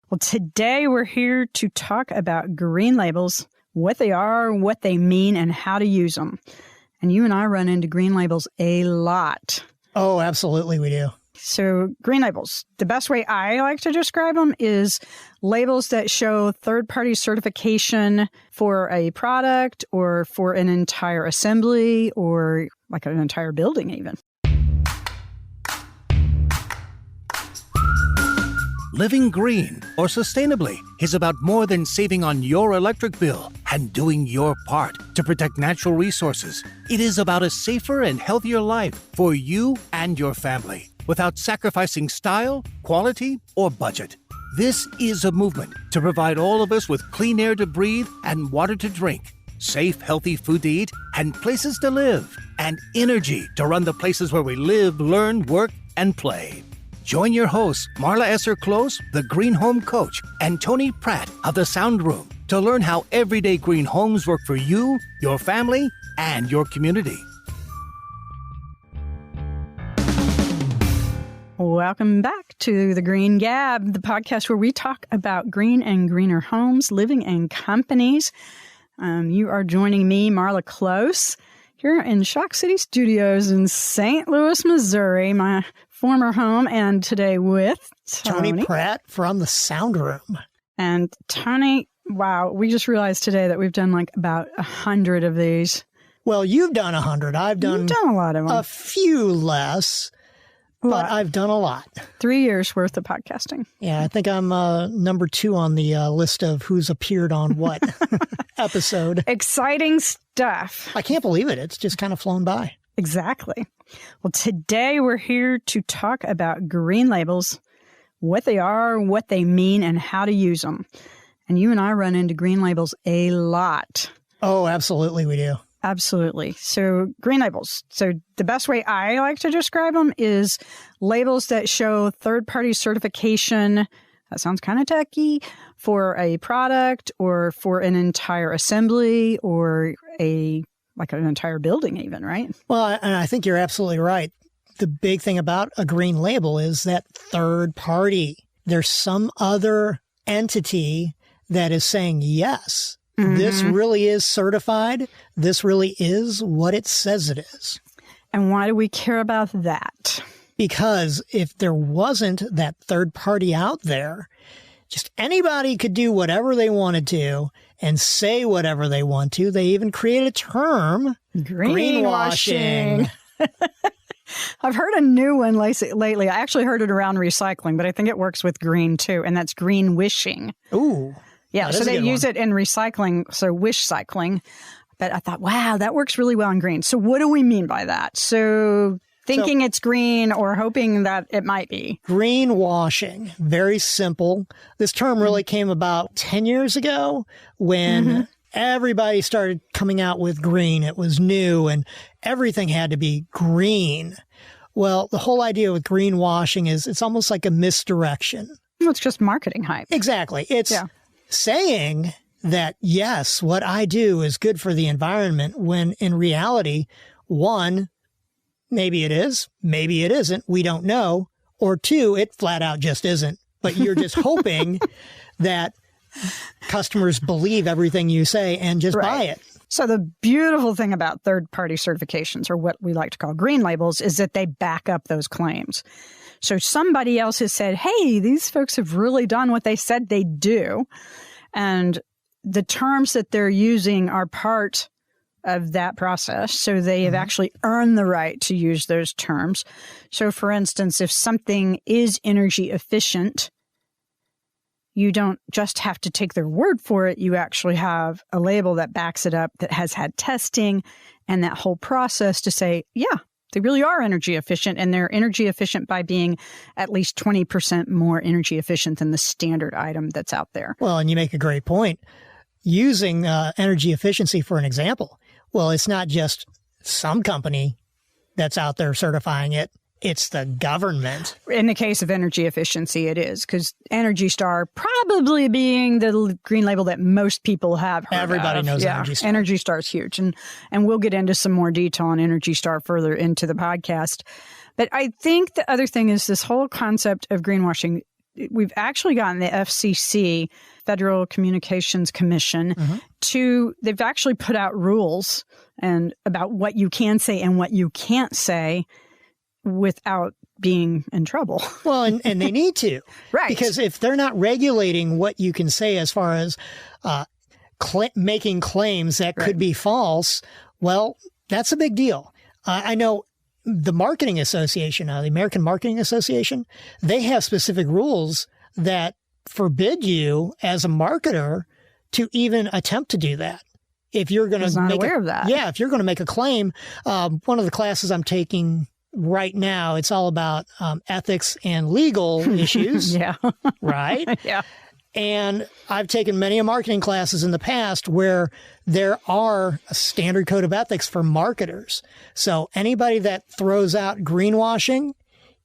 Well, today we're here to talk about green labels, what they are, what they mean, and how to use them. And you and I run into green labels a lot. Oh, absolutely we do. So green labels, the best way I like to describe them is labels that show third-party certification for a product or for an entire assembly or like an entire building even. Living green or sustainably is about more than saving on your electric bill and doing your part to protect natural resources. It is about a safer and healthier life for you and your family without sacrificing style, quality, or budget. This is a movement to provide all of us with clean air to breathe and water to drink, safe, healthy food to eat, and places to live, and energy to run the places where we live, learn, work, and play. Join your hosts, Marla Esser-Close, the Green Home Coach, and Tony Pratte of the Sound Room to learn how everyday green homes work for you, your family, and your community. Welcome back to The Green Gab, the podcast where we talk about green and greener homes, living, and companies. You are joining me, Marla Close, here in Shock City Studios in St. Louis, Missouri, my former home, and today with Tony Pratte from the Sound Room. And Tony, wow, we just realized today that we've done like about 100 of these. Well, you've done 100. I've done a lot of them. A few less, but I've done a lot. 3 years worth of podcasting. Yeah, I think I'm number 2 on the list of who's appeared on what episode. Exciting stuff. I can't believe it. It's just kind of flown by. Exactly. Well, today we're here to talk about green labels, what they are, what they mean, and how to use them. And you and I run into green labels a lot. Oh, absolutely we do. Absolutely. So green labels. So the best way I like to describe them is labels that show third-party certification. That sounds kind of techy, for a product or for an entire assembly or like an entire building even, right? Well, and I think you're absolutely right. The big thing about a green label is that third party. There's some other entity that is saying, yes, this really is certified. This really is what it says it is. And why do we care about that? Because if there wasn't that third party out there, just anybody could do whatever they wanted to and say whatever they want to. They even created a term, greenwashing. I've heard a new one lately. I actually heard it around recycling, but I think it works with green too, and that's greenwashing. Ooh. Yeah, so they use it in recycling, so wish cycling. But I thought, wow, that works really well in green. So what do we mean by that? So thinking it's green or hoping that it might be. Greenwashing, very simple. This term really came about 10 years ago when everybody started coming out with green. It was new and everything had to be green. Well, the whole idea with greenwashing is it's almost like a misdirection. Well, it's just marketing hype. Exactly. It's saying that, yes, what I do is good for the environment when in reality, one, maybe it is, maybe it isn't, we don't know, or two, it flat out just isn't. But you're just hoping that customers believe everything you say and just buy it. So the beautiful thing about third-party certifications, or what we like to call green labels, is that they back up those claims. So somebody else has said, hey, these folks have really done what they said they do. And the terms that they're using are part of that process. So they have actually earned the right to use those terms. So for instance, if something is energy efficient, you don't just have to take their word for it. You actually have a label that backs it up, that has had testing and that whole process to say, yeah, they really are energy efficient, and they're energy efficient by being at least 20% more energy efficient than the standard item that's out there. Well, and you make a great point. Using energy efficiency for an example, well, it's not just some company that's out there certifying it. It's the government. In the case of energy efficiency, it is, because Energy Star probably being the green label that most people have heard Everybody of. knows Energy Star. Energy Star is huge. And we'll get into some more detail on Energy Star further into the podcast. But I think the other thing is this whole concept of greenwashing we've actually gotten the FCC, Federal Communications Commission, they've actually put out rules and about what you can say and what you can't say without being in trouble. Well, and they need to. Right. Because if they're not regulating what you can say as far as making claims that could be false, well, that's a big deal. I know the Marketing Association, the American Marketing Association, they have specific rules that forbid you as a marketer to even attempt to do that. If you're going to make of that. Yeah, if you're going to make a claim, one of the classes I'm taking right now, it's all about ethics and legal issues. Yeah. Right? Yeah. And I've taken many marketing classes in the past where there are a standard code of ethics for marketers. So anybody that throws out greenwashing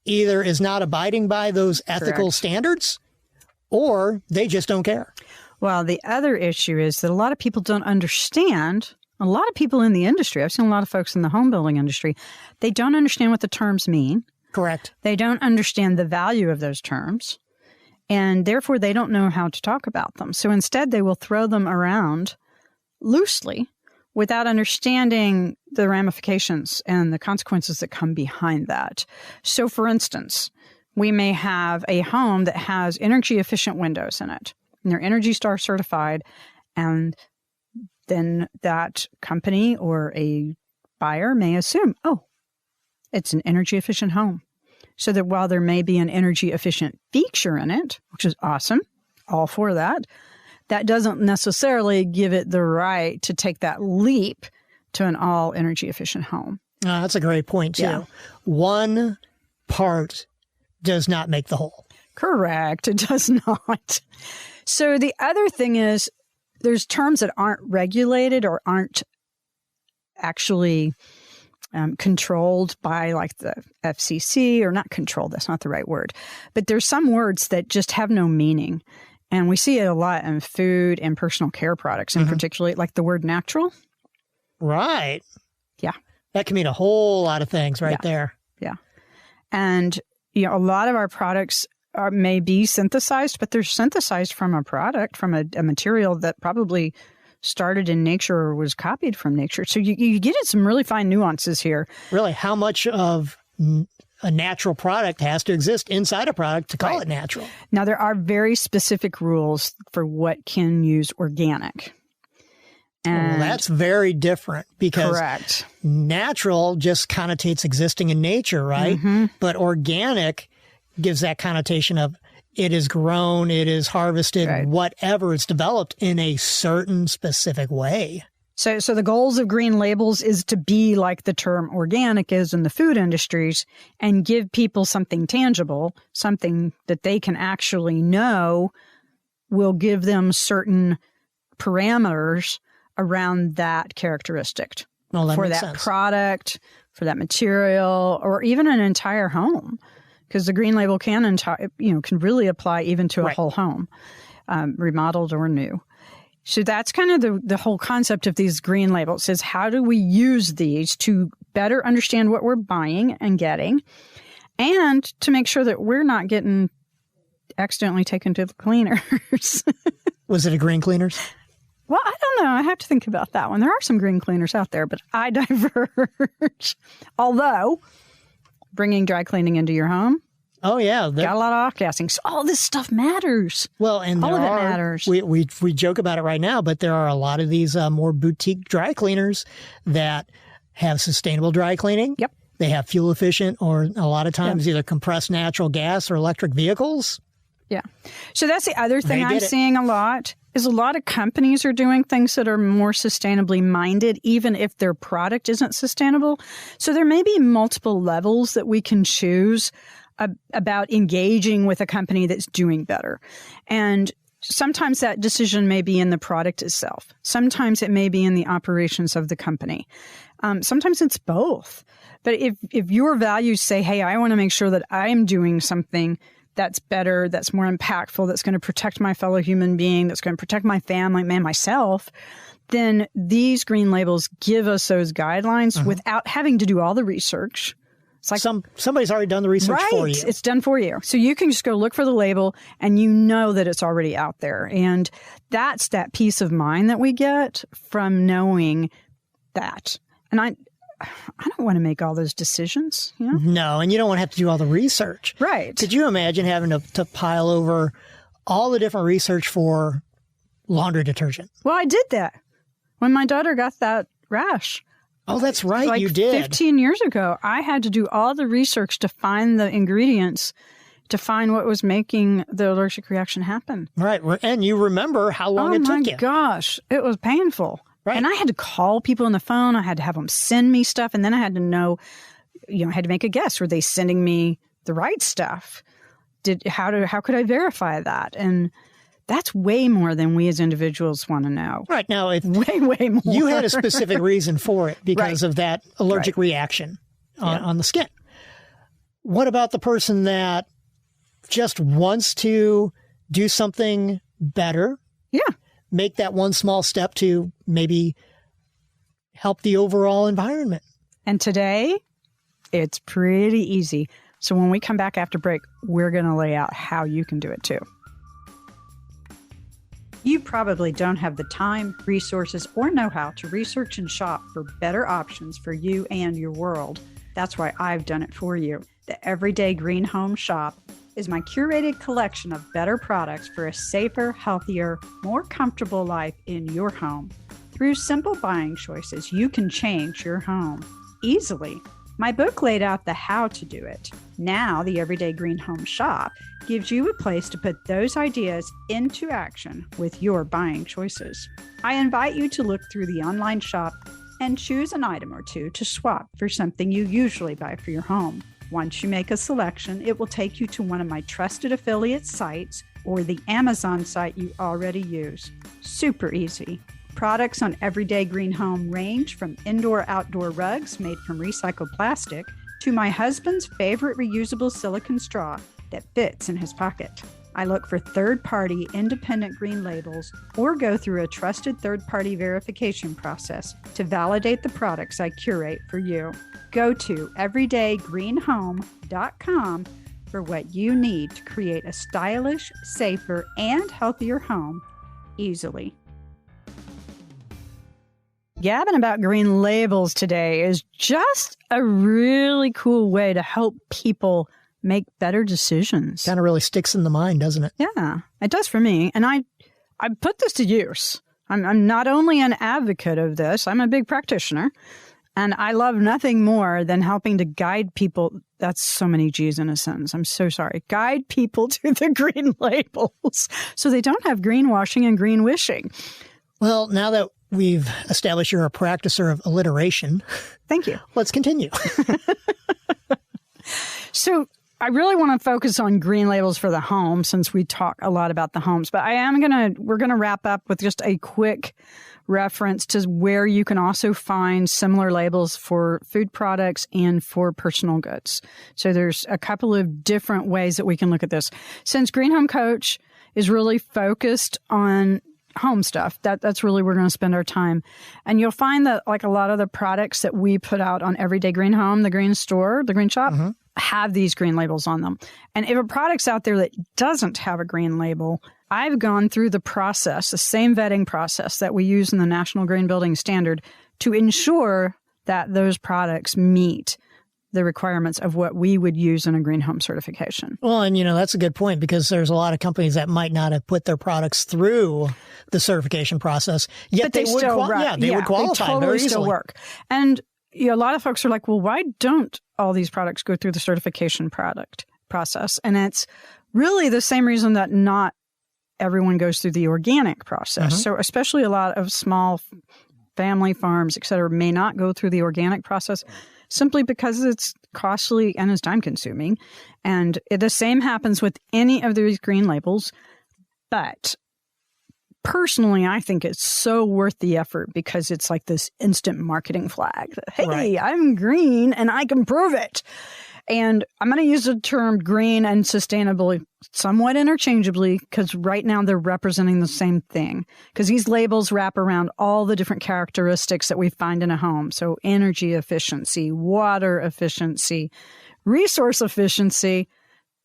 either is not abiding by those ethical standards or they just don't care. Well, the other issue is that a lot of people don't understand. A lot of people in the industry, I've seen a lot of folks in the home building industry, they don't understand what the terms mean. Correct. They don't understand the value of those terms. And therefore, they don't know how to talk about them. So instead, they will throw them around loosely without understanding the ramifications and the consequences that come behind that. So, for instance, we may have a home that has energy-efficient windows in it, and they're Energy Star certified, and then that company or a buyer may assume, oh, it's an energy-efficient home. So that while there may be an energy-efficient feature in it, which is awesome, all for that, that doesn't necessarily give it the right to take that leap to an all-energy-efficient home. That's a great point, too. Yeah. One part does not make the whole. Correct. It does not. So the other thing is there's terms that aren't regulated or aren't actually controlled by like the FCC, or not controlled, that's not the right word. But there's some words that just have no meaning. And we see it a lot in food and personal care products, and particularly like the word natural. Right. Yeah. That can mean a whole lot of things right there. Yeah. And, you know, a lot of our products may be synthesized, but they're synthesized from a product, from a material that probably started in nature or was copied from nature. So you get in some really fine nuances here. Really, how much of a natural product has to exist inside a product to call it natural? Now, there are very specific rules for what can use organic. And that's very different because correct. Natural just connotates existing in nature, right? But organic gives that connotation of it is grown, it is harvested, whatever, it's developed in a certain specific way. So the goals of green labels is to be like the term organic is in the food industries and give people something tangible, something that they can actually know will give them certain parameters around that characteristic for that product, for that material, or even an entire home. Because the green label can really apply even to a whole home, remodeled or new. So that's kind of the whole concept of these green labels is how do we use these to better understand what we're buying and getting, and to make sure that we're not getting accidentally taken to the cleaners. Was it a green cleaners? Well, I don't know. I have to think about that one. There are some green cleaners out there, but I diverge. Although, bringing dry cleaning into your home. Oh, yeah. Got a lot of off-gassing. So all this stuff matters. Well, and all of it matters. We joke about it right now, but there are a lot of these more boutique dry cleaners that have sustainable dry cleaning. Yep. They have fuel efficient or a lot of times either compressed natural gas or electric vehicles. Yeah. So that's the other thing I'm seeing a lot is a lot of companies are doing things that are more sustainably minded, even if their product isn't sustainable. So there may be multiple levels that we can choose about engaging with a company that's doing better. And sometimes that decision may be in the product itself. Sometimes it may be in the operations of the company. Sometimes it's both. But if your values say, hey, I want to make sure that I'm doing something that's better, that's more impactful, that's going to protect my fellow human being, that's going to protect my family and myself, then these green labels give us those guidelines without having to do all the research It's like somebody's already done the research for you. It's done for you. So you can just go look for the label and you know that it's already out there. And that's that peace of mind that we get from knowing that. And I don't want to make all those decisions. You know? No, and you don't want to have to do all the research. Right. Could you imagine having to pile over all the different research for laundry detergent? Well, I did that when my daughter got that rash. Oh, that's right. Like you did. 15 years ago, I had to do all the research to find the ingredients, to find what was making the allergic reaction happen. Right. And you remember how long it took you. Oh, my gosh. It was painful. Right. And I had to call people on the phone. I had to have them send me stuff. And then I had to know, I had to make a guess. Were they sending me the right stuff? How could I verify that? And that's way more than we as individuals want to know. Right. Now, way more. You had a specific reason for it because of that allergic reaction on the skin. What about the person that just wants to do something better? Yeah. Make that one small step to maybe help the overall environment. And today, it's pretty easy. So when we come back after break, we're going to lay out how you can do it too. You probably don't have the time, resources, or know-how to research and shop for better options for you and your world. That's why I've done it for you. The Everyday Green Home Shop is my curated collection of better products for a safer, healthier, more comfortable life in your home. Through simple buying choices, you can change your home easily. My book laid out the how to do it. Now, the Everyday Green Home Shop gives you a place to put those ideas into action with your buying choices. I invite you to look through the online shop and choose an item or two to swap for something you usually buy for your home. Once you make a selection, it will take you to one of my trusted affiliate sites or the Amazon site you already use. Super easy. Products on Everyday Green Home range from indoor-outdoor rugs made from recycled plastic to my husband's favorite reusable silicone straw that fits in his pocket. I look for third-party independent green labels or go through a trusted third-party verification process to validate the products I curate for you. Go to everydaygreenhome.com for what you need to create a stylish, safer, and healthier home easily. Gabbing about green labels today is just a really cool way to help people make better decisions. Kind of really sticks in the mind, doesn't it? Yeah, it does for me. And I put this to use. I'm not only an advocate of this, I'm a big practitioner. And I love nothing more than helping to guide people. That's so many G's in a sentence. I'm so sorry. Guide people to the green labels so they don't have greenwashing and greenwishing. Well, now that we've established you're a practicer of alliteration. Thank you. Let's continue. So I really want to focus on green labels for the home since we talk a lot about the homes. But we're going to wrap up with just a quick reference to where you can also find similar labels for food products and for personal goods. So there's a couple of different ways that we can look at this. Since Green Home Coach is really focused on home stuff, that's really where we're going to spend our time. And you'll find that like a lot of the products that we put out on Everyday Green Home, the green store, the green shop, have these green labels on them. And if a product's out there that doesn't have a green label, I've gone through the process, the same vetting process that we use in the National Green Building Standard to ensure that those products meet the requirements of what we would use in a green home certification. Well, and that's a good point because there's a lot of companies that might not have put their products through the certification process, yet they would qualify they totally very easily. Still work. And a lot of folks are like, well, why don't all these products go through the certification process? And it's really the same reason that not everyone goes through the organic process. So especially a lot of small family farms, et cetera, may not go through the organic process simply because it's costly and is time consuming. And the same happens with any of these green labels. But personally, I think it's so worth the effort because it's like this instant marketing flag that, hey, I'm green and I can prove it. And I'm going to use the term green and sustainable somewhat interchangeably because right now they're representing the same thing. Because these labels wrap around all the different characteristics that we find in a home. So energy efficiency, water efficiency, resource efficiency,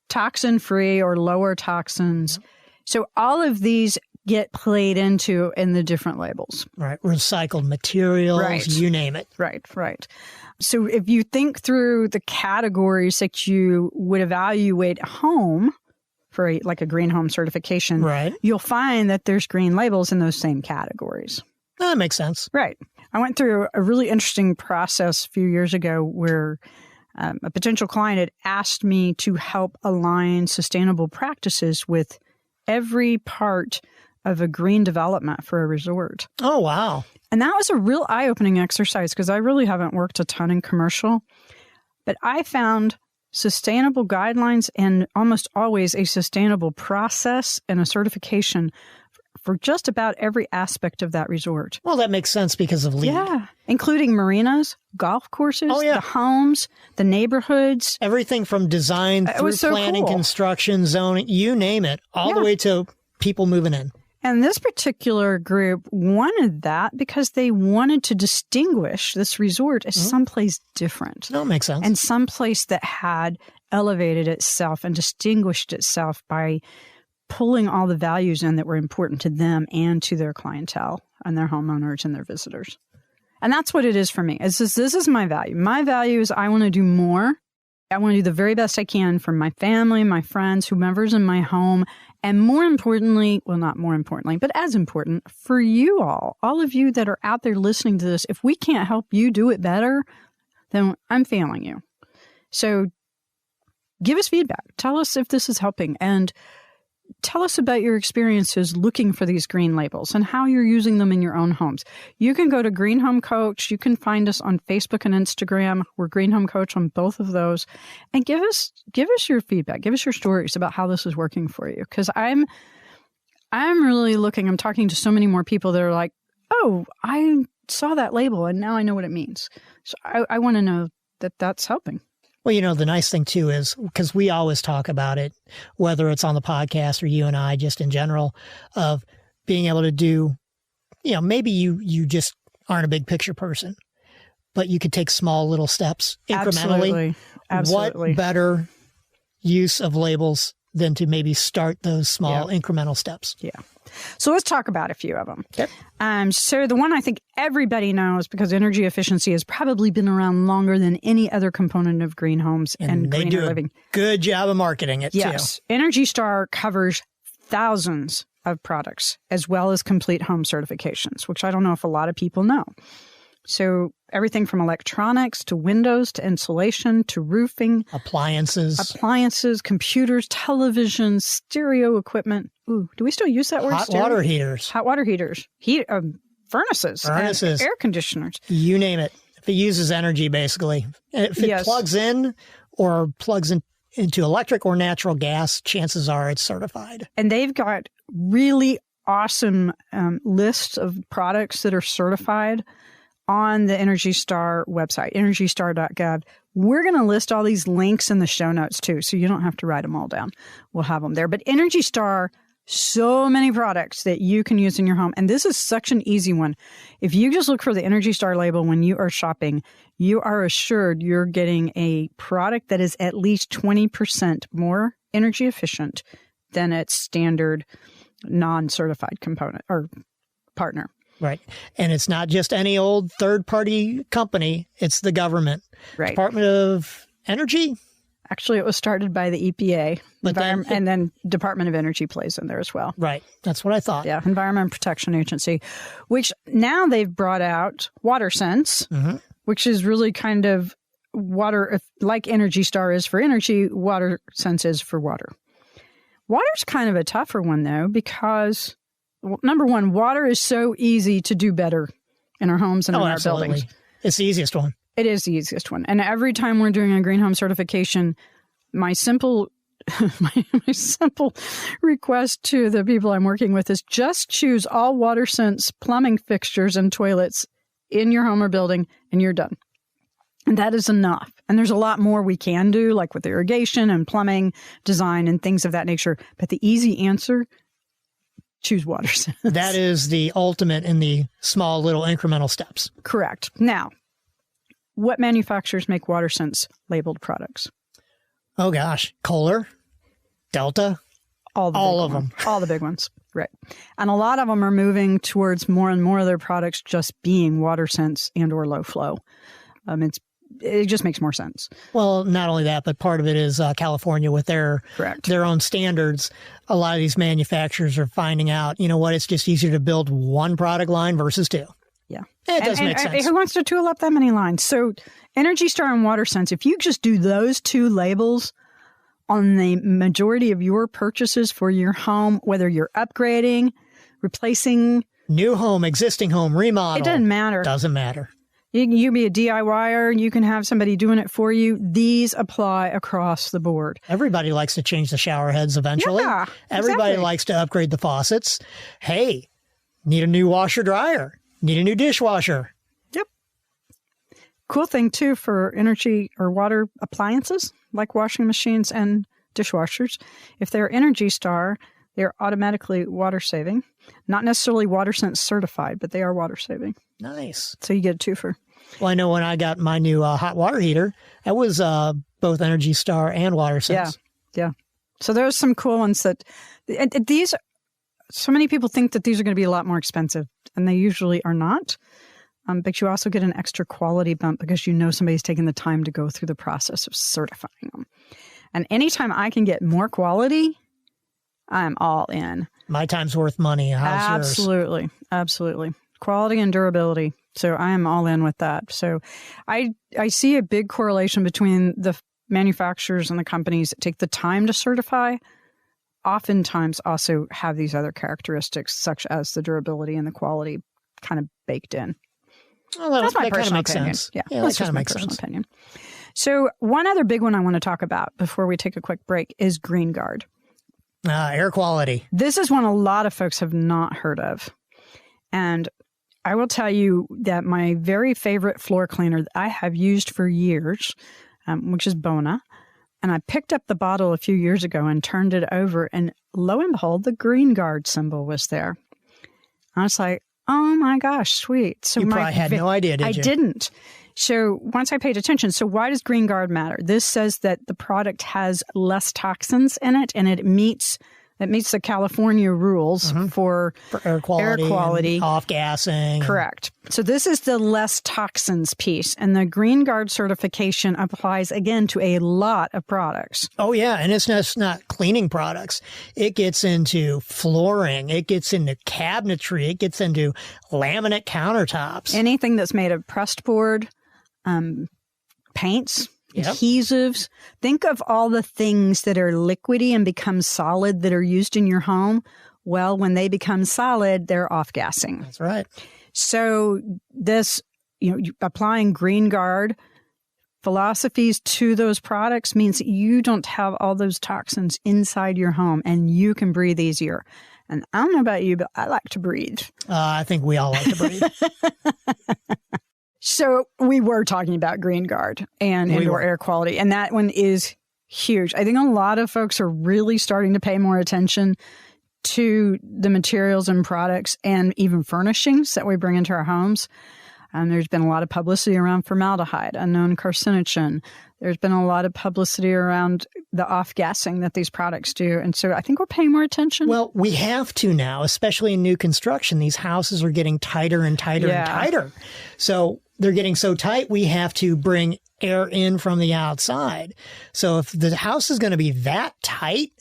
toxin-free or lower toxins. So all of these get played into in the different labels. Right. Recycled materials, Right. You name it. Right. So if you think through the categories that you would evaluate a home for like a green home certification, Right. you'll find that there's green labels in those same categories. That makes sense. Right. I went through a really interesting process a few years ago where a potential client had asked me to help align sustainable practices with every part of a green development for a resort. Oh, wow. And that was a real eye-opening exercise because I really haven't worked a ton in commercial. But I found sustainable guidelines and almost always a sustainable process and a certification for just about every aspect of that resort. Well, that makes sense because of LEED. Yeah, including marinas, golf courses, Oh, yeah. the homes, the neighborhoods. Everything from design It through was so planning, cool. construction, zoning, you name it, all the Yeah. way to people moving in. And this particular group wanted that because they wanted to distinguish this resort as someplace different. No, it makes sense. And someplace that had elevated itself and distinguished itself by pulling all the values in that were important to them and to their clientele and their homeowners and their visitors. And that's what it is for me. This is my value. My value is I want to do more. I want to do the very best I can for my family, my friends, whomever's in my home. And more importantly, well, not more importantly, but as important for you all of you that are out there listening to this, if we can't help you do it better, then I'm failing you. So give us feedback. Tell us if this is helping and tell us about your experiences looking for these green labels and how you're using them in your own homes. You can go to Green Home Coach. You can find us on Facebook and Instagram. We're Green Home Coach on both of those. And give us your feedback. Give us your stories about how this is working for you. Because I'm really I'm talking to so many more people that are like, oh, I saw that label and now I know what it means. So I want to know that that's helping. Well, you know, the nice thing, too, is because we always talk about it, whether it's on the podcast or you and I just in general, of being able to do, you know, maybe you just aren't a big picture person, but you could take small little steps incrementally. Absolutely. What better use of labels than to maybe start those small incremental steps? Yeah. So let's talk about a few of them. Okay. So the one I think everybody knows, because energy efficiency has probably been around longer than any other component of green homes and they greener do living. a good job of marketing it, Yes. Energy Star covers thousands of products as well as complete home certifications, which I don't know if a lot of people know. So everything from electronics to windows to insulation to roofing. Appliances, computers, televisions, stereo equipment. Ooh, do we still use that word? hot water heaters, Hot water heaters, furnaces, and air conditioners. you name it. If it uses energy, basically. If it plugs in or plugs into electric or natural gas, chances are it's certified. And they've got really awesome lists of products that are certified on the Energy Star website, energystar.gov. We're going to list all these links in the show notes too, so you don't have to write them all down. We'll have them there. But Energy Star, so many products that you can use in your home. And this is such an easy one. If you just look for the Energy Star label when you are shopping, you are assured you're getting a product that is at least 20% more energy efficient than its standard non-certified component or partner. Right. And it's not just any old third-party company. It's the government. Right. Department of Energy? Actually, it was started by the EPA, But and then Department of Energy plays in there as well. Right. That's what I thought. Yeah, Environment Protection Agency, which now they've brought out WaterSense, which is really kind of water, like Energy Star is for energy, WaterSense is for water. Water's kind of a tougher one, though, because, number one, water is so easy to do better in our homes and in our buildings. It's the easiest one. It is the easiest one. And every time we're doing a green home certification, my simple my simple request to the people I'm working with is just choose all WaterSense plumbing fixtures and toilets in your home or building, and you're done. And that is enough. And there's a lot more we can do, like with irrigation and plumbing design and things of that nature. But the easy answer, choose WaterSense. That is the ultimate in the small little incremental steps. Correct. Now, what manufacturers make WaterSense labeled products? Oh, gosh. Kohler, Delta, all of them. All the big ones. Right. And a lot of them are moving towards more and more of their products just being WaterSense and or low flow. It just makes more sense. Well, not only that, but part of it is California with their own standards. A lot of these manufacturers are finding out, you know what, it's just easier to build one product line versus two. Yeah. It does make sense. Who wants to tool up that many lines? So Energy Star and WaterSense, if you just do those two labels on the majority of your purchases for your home, whether you're upgrading, replacing. New home, existing home, remodel. It doesn't matter. Doesn't matter. You can be a DIYer, and you can have somebody doing it for you. These apply across the board. Everybody likes to change the shower heads eventually. Yeah, Everybody exactly. likes to upgrade the faucets. Hey, need a new washer dryer. Need a new dishwasher. Yep. Cool thing, too, for energy or water appliances, like washing machines and dishwashers. If they're Energy Star, they're automatically water saving. Not necessarily WaterSense certified, but they are water saving. Nice. So you get a twofer. Well, I know when I got my new hot water heater, that was both Energy Star and WaterSense. Yeah. So there's some cool ones that these. So many people think that these are going to be a lot more expensive, and they usually are not. But you also get an extra quality bump because you know somebody's taking the time to go through the process of certifying them. And anytime I can get more quality, I'm all in. My time's worth money. How's yours? Absolutely. Quality and durability. So I am all in with that. So I see a big correlation between the manufacturers and the companies that take the time to certify, oftentimes also have these other characteristics, such as the durability and the quality kind of baked in. Well, that's my personal opinion. Sense. Yeah, that that's kind just of my makes personal sense. opinion. So one other big one I want to talk about before we take a quick break is Green Guard. Air quality. This is one a lot of folks have not heard of. And I will tell you that my very favorite floor cleaner that I have used for years, which is Bona, and I picked up the bottle a few years ago and turned it over, and lo and behold, the Green Guard symbol was there. I was like, oh my gosh, sweet. So you probably had no idea, did you? I didn't. So once I paid attention, so why does Green Guard matter? This says that the product has less toxins in it, and it meets the California rules for air quality, off-gassing. Correct. So this is the less toxins piece, and the Green Guard certification applies, again, to a lot of products. Oh, yeah, and it's just not cleaning products. It gets into flooring. It gets into cabinetry. It gets into laminate countertops. Anything that's made of pressed board, paints, adhesives. Think of all the things that are liquidy and become solid that are used in your home. Well, when they become solid, they're off-gassing. That's right. So this, applying Green Guard philosophies to those products means that you don't have all those toxins inside your home, and you can breathe easier. And I don't know about you, but I like to breathe. I think we all like to breathe. So we were talking about Green Guard and indoor air quality, and that one is huge. I think a lot of folks are really starting to pay more attention to the materials and products and even furnishings that we bring into our homes. There's been a lot of publicity around formaldehyde, a known carcinogen. There's been a lot of publicity around the off-gassing that these products do. And so I think we're paying more attention. Well, we have to now, especially in new construction. These houses are getting tighter and tighter and tighter. So they're getting so tight, we have to bring air in from the outside. So if the house is going to be that tight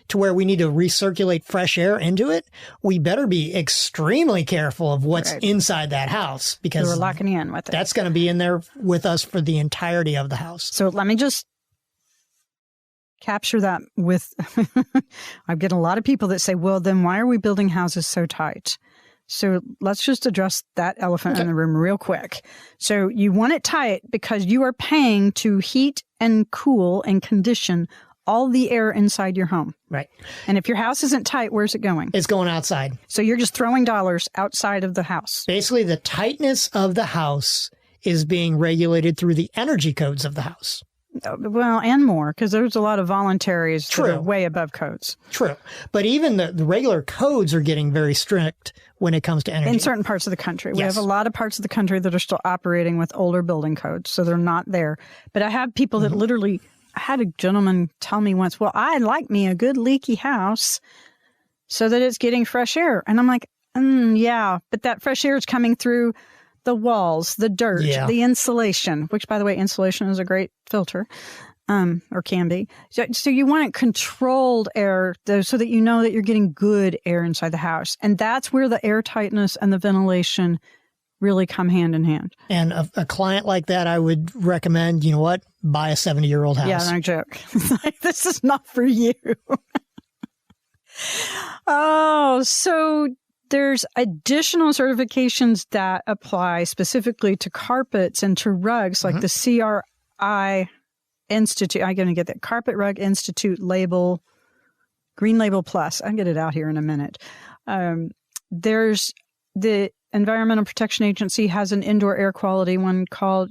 to where we need to recirculate fresh air into it, we better be extremely careful of what's inside that house, because we're locking you in with it. That's going to be in there with us for the entirety of the house. So let me just capture that with, I'm getting a lot of people that say, well, then why are we building houses so tight? So let's just address that elephant in the room real quick. So you want it tight because you are paying to heat and cool and condition all the air inside your home. Right. And if your house isn't tight, where's it going? It's going outside. So you're just throwing dollars outside of the house. Basically, the tightness of the house is being regulated through the energy codes of the house. Well, and more, because there's a lot of voluntaries True. that are way above codes. True. But even the regular codes are getting very strict when it comes to energy. In certain parts of the country. We Yes. have a lot of parts of the country that are still operating with older building codes, so they're not there. But I have people that literally, I had a gentleman tell me once, well, I like me a good leaky house so that it's getting fresh air. And I'm like, yeah, but that fresh air is coming through the walls, the dirt, the insulation, which, by the way, insulation is a great filter, or can be. So you want controlled air so that you know that you're getting good air inside the house. And that's where the air tightness and the ventilation really come hand in hand. And a client like that, I would recommend, you know what, buy a 70-year-old house. Yeah, no joke. This is not for you. Oh, so there's additional certifications that apply specifically to carpets and to rugs, like the CRI Institute. I'm going to get that Carpet Rug Institute label, Green Label Plus. I'll get it out here in a minute. There's the Environmental Protection Agency has an indoor air quality one called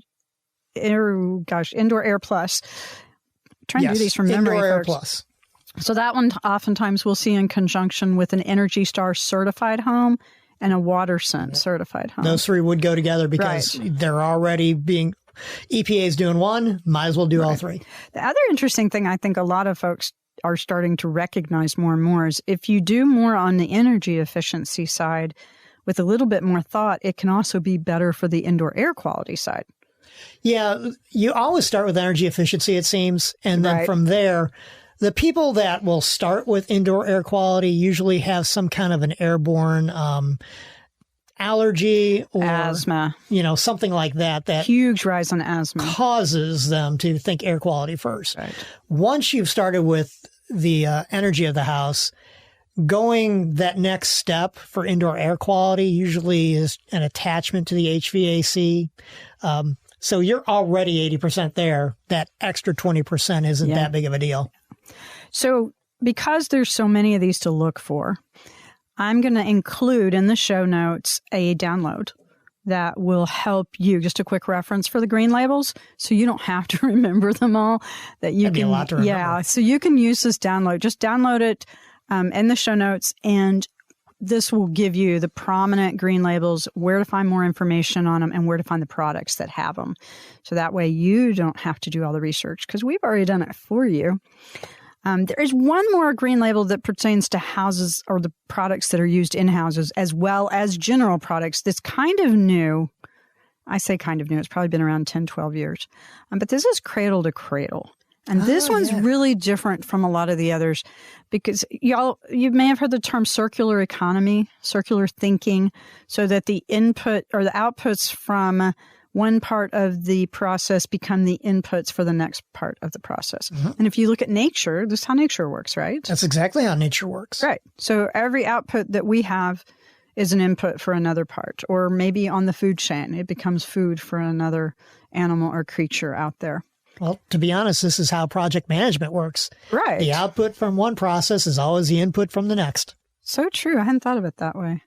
Indoor Air Plus. I'm trying to do these from memory. Indoor Air Plus. So that one oftentimes we'll see in conjunction with an Energy Star certified home and a WaterSense certified home. Those three would go together because they're already being, EPA is doing one, might as well do all three. The other interesting thing I think a lot of folks are starting to recognize more and more is if you do more on the energy efficiency side with a little bit more thought, it can also be better for the indoor air quality side. Yeah, you always start with energy efficiency, it seems, and then from there, the people that will start with indoor air quality usually have some kind of an airborne allergy or asthma, something like that. Huge rise in asthma causes them to think air quality first. Right. Once you've started with the energy of the house, going that next step for indoor air quality usually is an attachment to the HVAC. So you're already 80% there. That extra 20% isn't that big of a deal. So because there's so many of these to look for, I'm going to include in the show notes a download that will help you. Just a quick reference for the green labels, so you don't have to remember them all. That'd be a lot to remember. Yeah, so you can use this download. Just download it in the show notes, and this will give you the prominent green labels, where to find more information on them, and where to find the products that have them. So that way you don't have to do all the research because we've already done it for you. There is one more green label that pertains to houses or the products that are used in houses, as well as general products that's kind of new. I say kind of new. It's probably been around 10, 12 years. But this is Cradle to Cradle. And this one's really different from a lot of the others because you may have heard the term circular economy, circular thinking, so that the input or the outputs from one part of the process become the inputs for the next part of the process. And if you look at nature, this is how nature works, right? That's exactly how nature works. Right. So every output that we have is an input for another part, or maybe on the food chain, it becomes food for another animal or creature out there. Well, to be honest, this is how project management works. Right. The output from one process is always the input from the next. So true. I hadn't thought of it that way.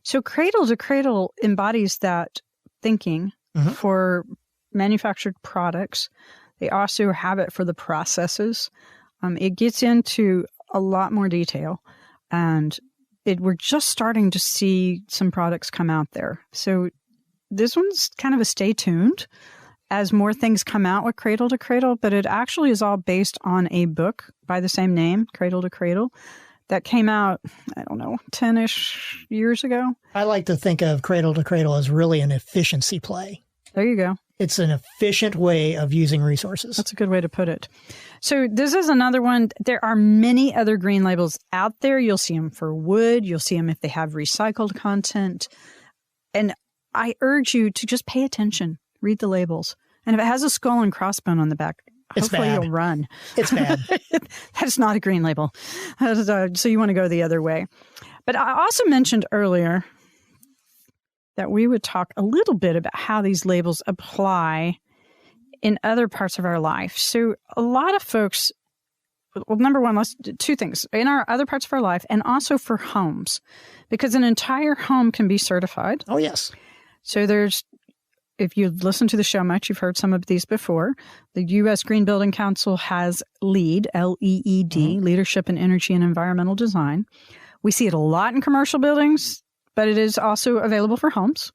So Cradle to Cradle embodies that thinking for manufactured products. They also have it for the processes. It gets into a lot more detail, and we're just starting to see some products come out there. So this one's kind of a stay tuned as more things come out with Cradle to Cradle, but it actually is all based on a book by the same name, Cradle to Cradle, that came out, 10-ish years ago. I like to think of Cradle to Cradle as really an efficiency play. There you go. It's an efficient way of using resources. That's a good way to put it. So this is another one. There are many other green labels out there. You'll see them for wood. You'll see them if they have recycled content. And I urge you to just pay attention. Read the labels. And if it has a skull and crossbone on the back, hopefully you'll run. It's bad. That's not a green label. So you want to go the other way. But I also mentioned earlier that we would talk a little bit about how these labels apply in other parts of our life. So a lot of folks, well, number one, let's do two things. In our other parts of our life and also for homes, because an entire home can be certified. Oh, yes. So there's if you've listened to the show much, you've heard some of these before. The U.S. Green Building Council has LEED, L-E-E-D, Leadership in Energy and Environmental Design. We see it a lot in commercial buildings, but it is also available for homes.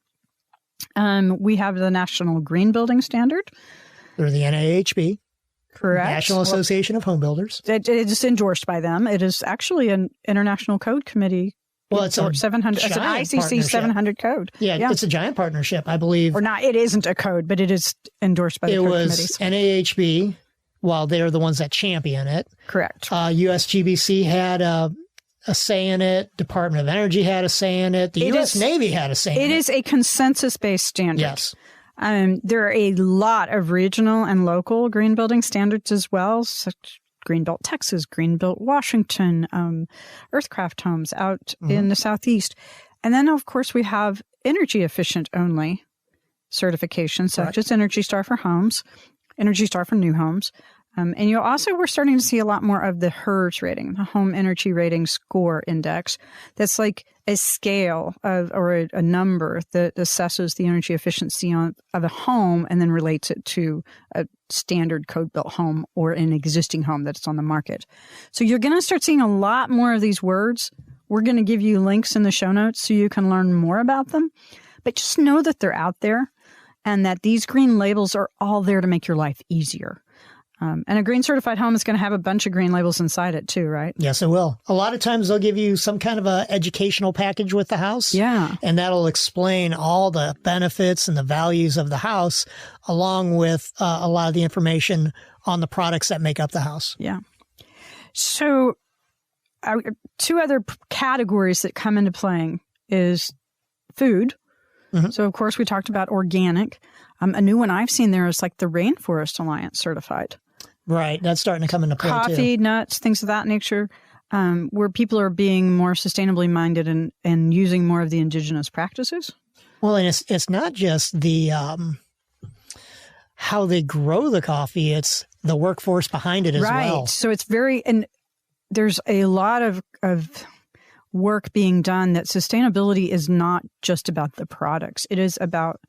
We have the National Green Building Standard. They're the NAHB. Correct. National Association of Home Builders. It is endorsed by them. It is actually an International Code Committee. Well, it's a 700. It's an ICC 700 code. Yeah, it's a giant partnership, I believe. Or not. It isn't a code, but it is endorsed by the code committees. It was NAHB. Well, they're the ones that champion it. Correct. USGBC had a say in it. Department of Energy had a say in it. The U.S. Navy had a say in it. It is a consensus-based standard. Yes. There are a lot of regional and local green building standards as well, such Greenbelt Texas, Greenbelt Washington, Earthcraft homes out in the Southeast. And then, of course, we have energy efficient only certifications, such as Energy Star for homes, Energy Star for new homes. And we're starting to see a lot more of the HERS rating, the Home Energy Rating Score Index. That's like a scale or a number that assesses the energy efficiency of a home and then relates it to a standard code-built home or an existing home that's on the market. So you're going to start seeing a lot more of these words. We're going to give you links in the show notes so you can learn more about them. But just know that they're out there and that these green labels are all there to make your life easier. And a green certified home is going to have a bunch of green labels inside it too, right? Yes, it will. A lot of times they'll give you some kind of a educational package with the house. Yeah. And that'll explain all the benefits and the values of the house, along with a lot of the information on the products that make up the house. Yeah. So two other categories that come into playing is food. So, of course, we talked about organic. A new one I've seen there is like the Rainforest Alliance certified. Right. That's starting to come into play, Coffee, nuts, things of that nature, where people are being more sustainably minded and using more of the indigenous practices. Well, and it's not just the how they grow the coffee. It's the workforce behind it as well. Right. So it's and there's a lot of work being done that sustainability is not just about the products. It is about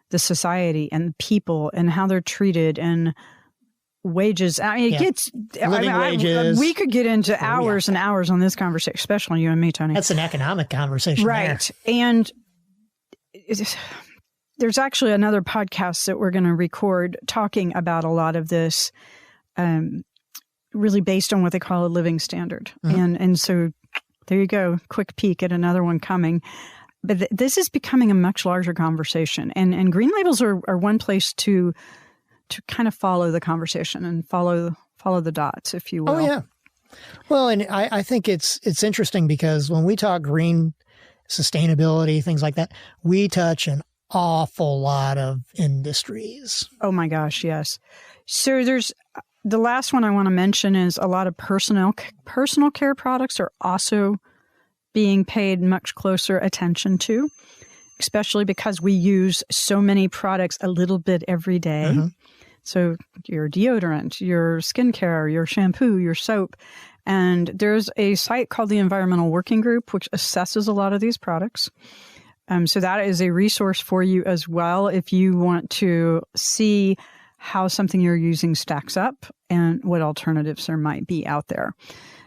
the society and the people and how they're treated and wages. I mean, it gets living wages. We could get into hours and hours on this conversation, especially you and me, Tony. That's an economic conversation, right? There. And there's actually another podcast that we're going to record talking about a lot of this, really based on what they call a living standard, and so there you go, quick peek at another one coming. But this is becoming a much larger conversation, and green labels are one place to kind of follow the conversation and follow the dots, if you will. Oh yeah. Well, and I think it's interesting because when we talk green sustainability, things like that, we touch an awful lot of industries. Oh my gosh, yes. So there's the last one I want to mention is a lot of personal care products are also being paid much closer attention to, especially because we use so many products a little bit every day. So your deodorant, your skincare, your shampoo, your soap. And there's a site called the Environmental Working Group, which assesses a lot of these products. So that is a resource for you as well if you want to see how something you're using stacks up and what alternatives there might be out there.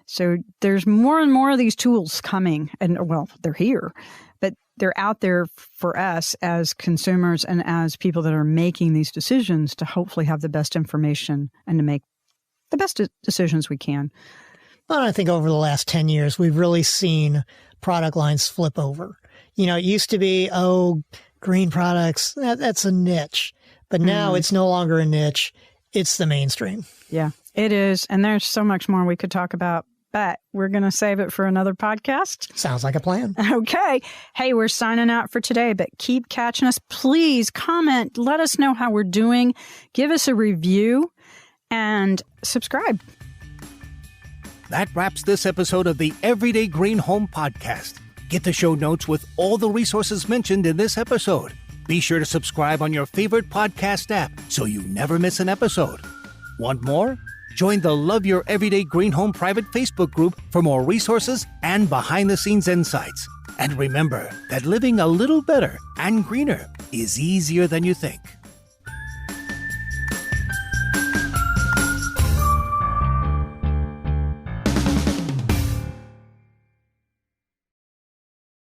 So there's more and more of these tools coming, and well, they're here, but they're out there for us as consumers and as people that are making these decisions to hopefully have the best information and to make the best decisions we can. Well, I think over the last 10 years, we've really seen product lines flip over. You know, it used to be, green products, that's a niche. But now it's no longer a niche. It's the mainstream. Yeah, it is. And there's so much more we could talk about, but we're going to save it for another podcast. Sounds like a plan. Okay. Hey, we're signing out for today, but keep catching us. Please comment. Let us know how we're doing. Give us a review and subscribe. That wraps this episode of the Everyday Green Home Podcast. Get the show notes with all the resources mentioned in this episode. Be sure to subscribe on your favorite podcast app so you never miss an episode. Want more? Join the Love Your Everyday Green Home private Facebook group for more resources and behind-the-scenes insights. And remember that living a little better and greener is easier than you think.